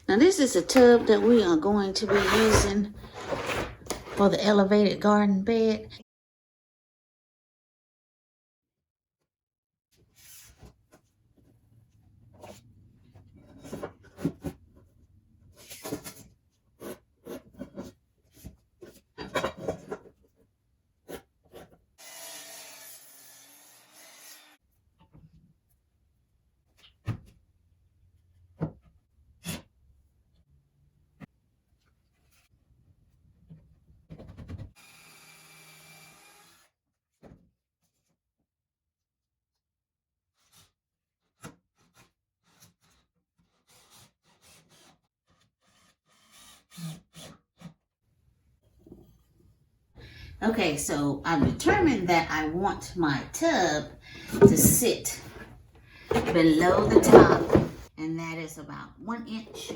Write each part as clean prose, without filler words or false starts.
Now this is a tub that we are going to be using for the elevated garden bed. Okay, so I determined that I want my tub to sit below the top, and that is about 1 inch.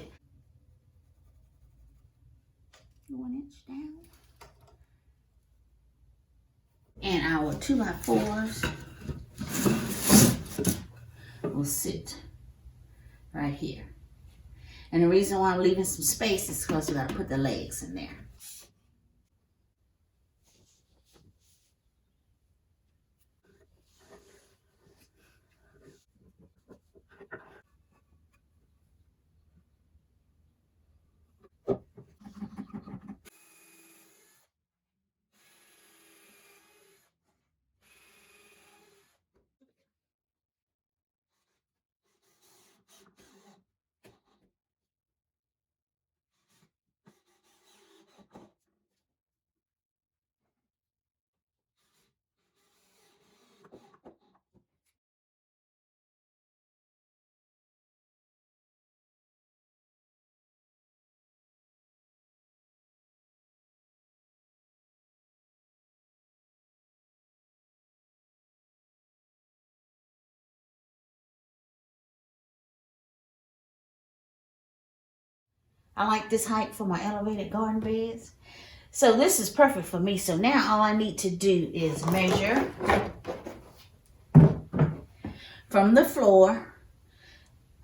1 inch down. And our 2x4s will sit right here. And the reason why I'm leaving some space is because we got to put the legs in there. I like this height for my elevated garden beds. So this is perfect for me. So now all I need to do is measure from the floor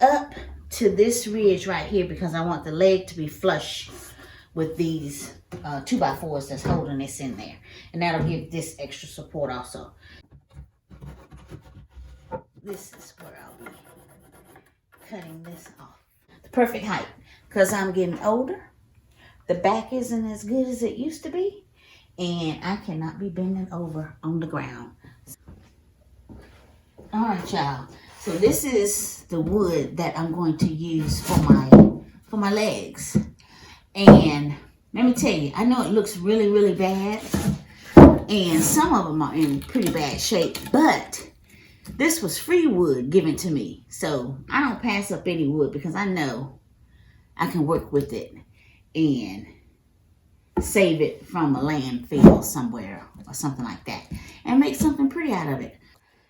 up to this ridge right here, because I want the leg to be flush with these 2x4s that's holding this in there. And that'll give this extra support also. This is where I'll be cutting this off. The perfect height, because I'm getting older. The back isn't as good as it used to be, and I cannot be bending over on the ground. All right, y'all. So this is the wood that I'm going to use for my legs. And let me tell you, I know it looks really, really bad, and some of them are in pretty bad shape, but this was free wood given to me. So I don't pass up any wood because I know I can work with it and save it from a landfill somewhere or something like that and make something pretty out of it.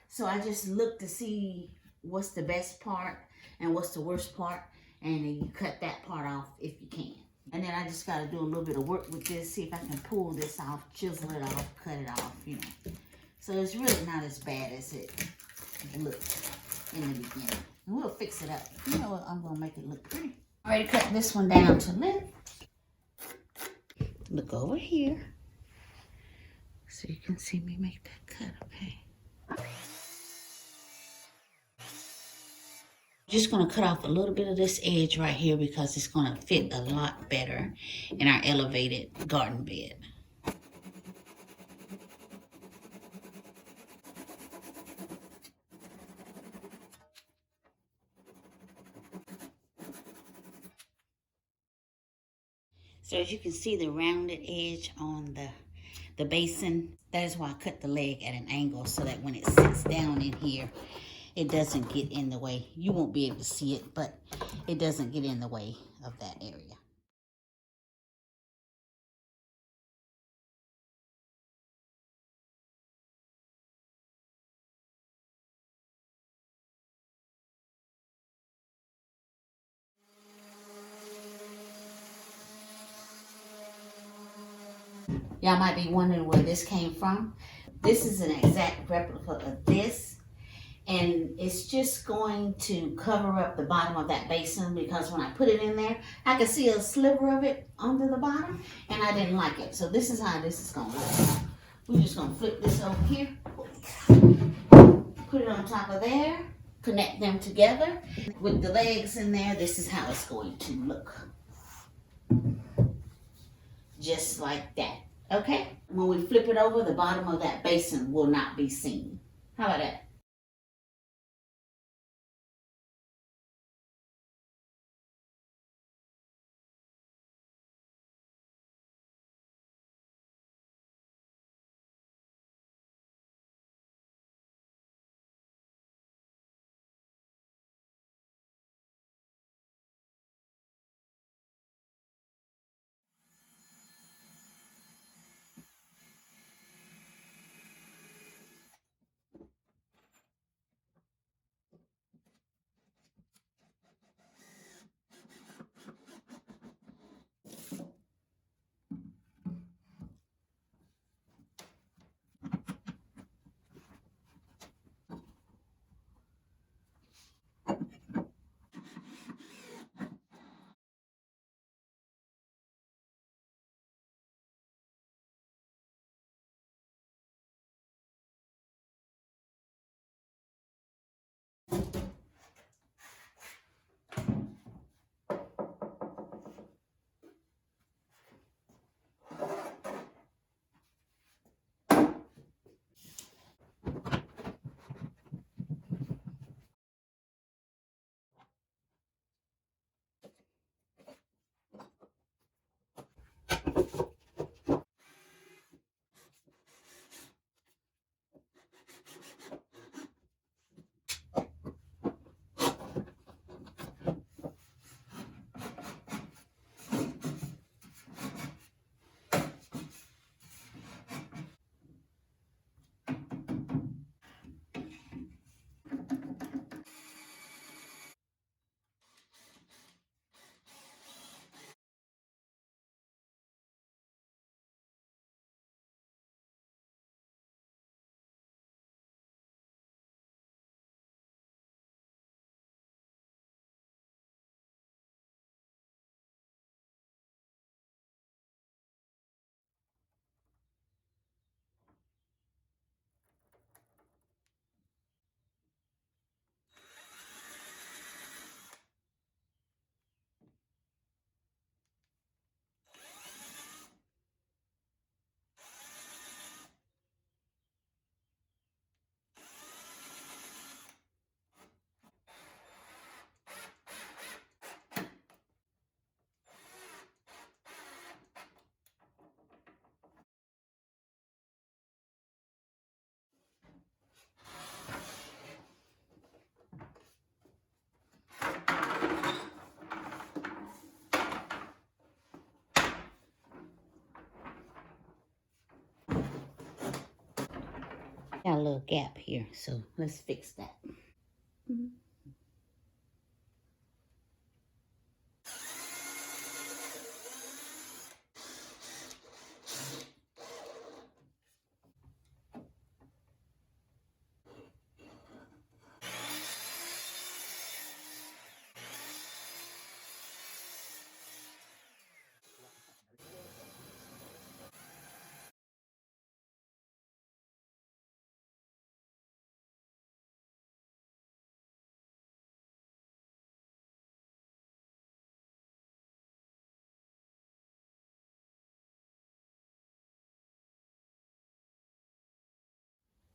So I just look to see what's the best part and what's the worst part, and then you cut that part off if you can. And then I just got to do a little bit of work with this, see if I can pull this off, chisel it off, cut it off, you know. So it's really not as bad as it looked in the beginning. And we'll fix it up. You know what? I'm going to make it look pretty. Already cut this one down to length. Look over here so you can see me make that cut, okay? Just going to cut off a little bit of this edge right here because it's going to fit a lot better in our elevated garden bed. So as you can see the rounded edge on the basin, that is why I cut the leg at an angle so that when it sits down in here, it doesn't get in the way. You won't be able to see it, but it doesn't get in the way of that area. Y'all might be wondering where this came from. This is an exact replica of this, And it's just going to cover up the bottom of that basin, because when I put it in there, I could see a sliver of it under the bottom, and I didn't like it. So this is how this is gonna look. We're just gonna flip this over here, put it on top of there, connect them together. With the legs in there, this is how it's going to look. Just like that, okay? When we flip it over, the bottom of that basin will not be seen. How about that? Got a little gap here, so let's fix that. Mhm.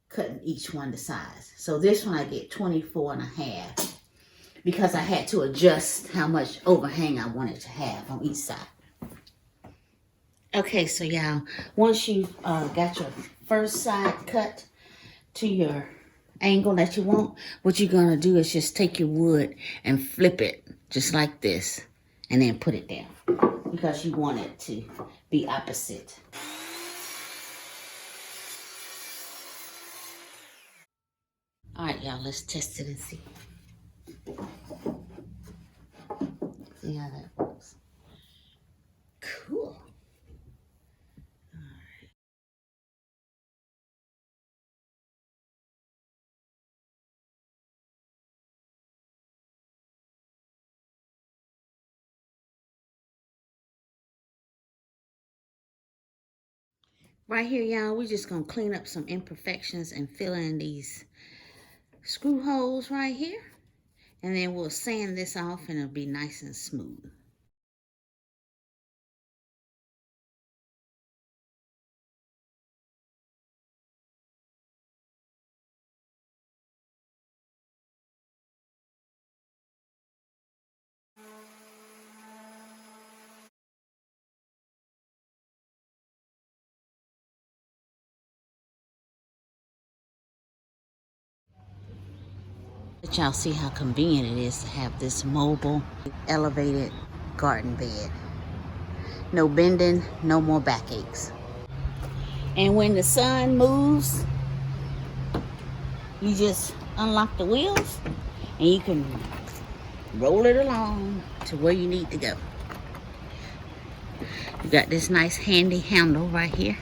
Cutting each one to size. So this one I get 24.5, because I had to adjust how much overhang I wanted to have on each side. Okay, so y'all, once you got your first side cut to your angle that you want, what you're gonna do is just take your wood and flip it just like this, and then put it down, because you want it to be opposite. All right, y'all, let's test it and see. See how that works. Cool. Right here, y'all, we're just going to clean up some imperfections and fill in these screw holes right here. And then we'll sand this off and it'll be nice and smooth. But y'all see how convenient it is to have this mobile, elevated garden bed. No bending, no more backaches. And when the sun moves, you just unlock the wheels and you can roll it along to where you need to go. You got this nice handy handle right here.